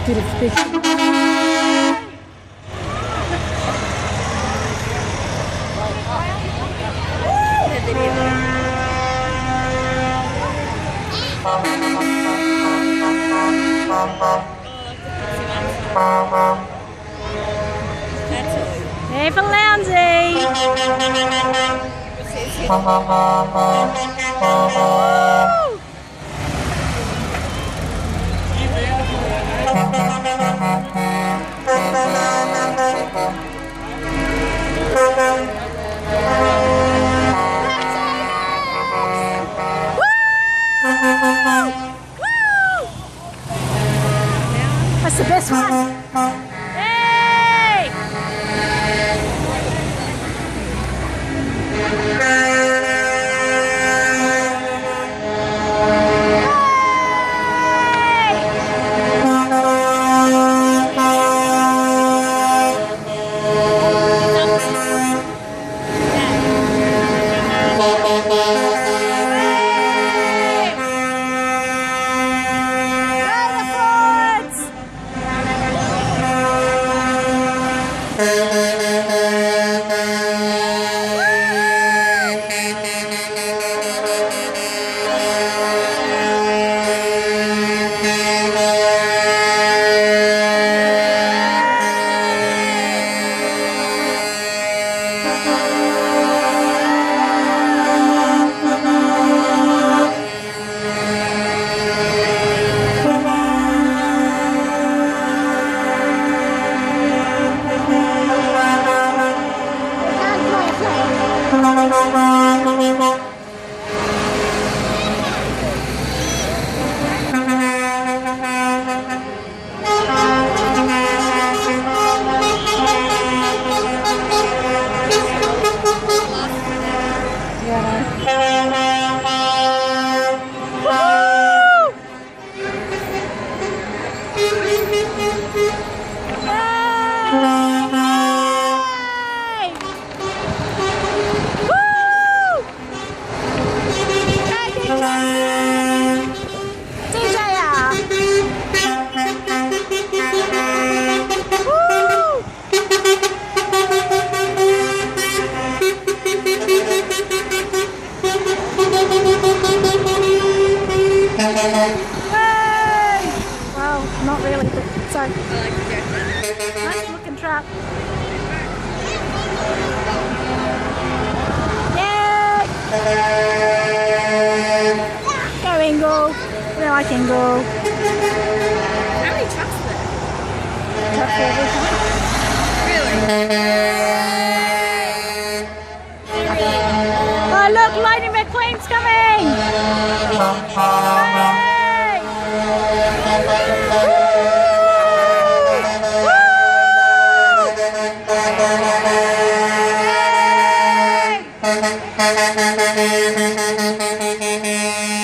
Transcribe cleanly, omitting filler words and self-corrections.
bit of fish. Hey for Lounsey! That's the best one. Hey! Well, not really, but so. I like the nice looking truck. Yay! Go Ingle. We like Ingle. How many trucks are there? Truck Really? Oh look, Lightning McQueen's coming! Hey! Woo! Woo!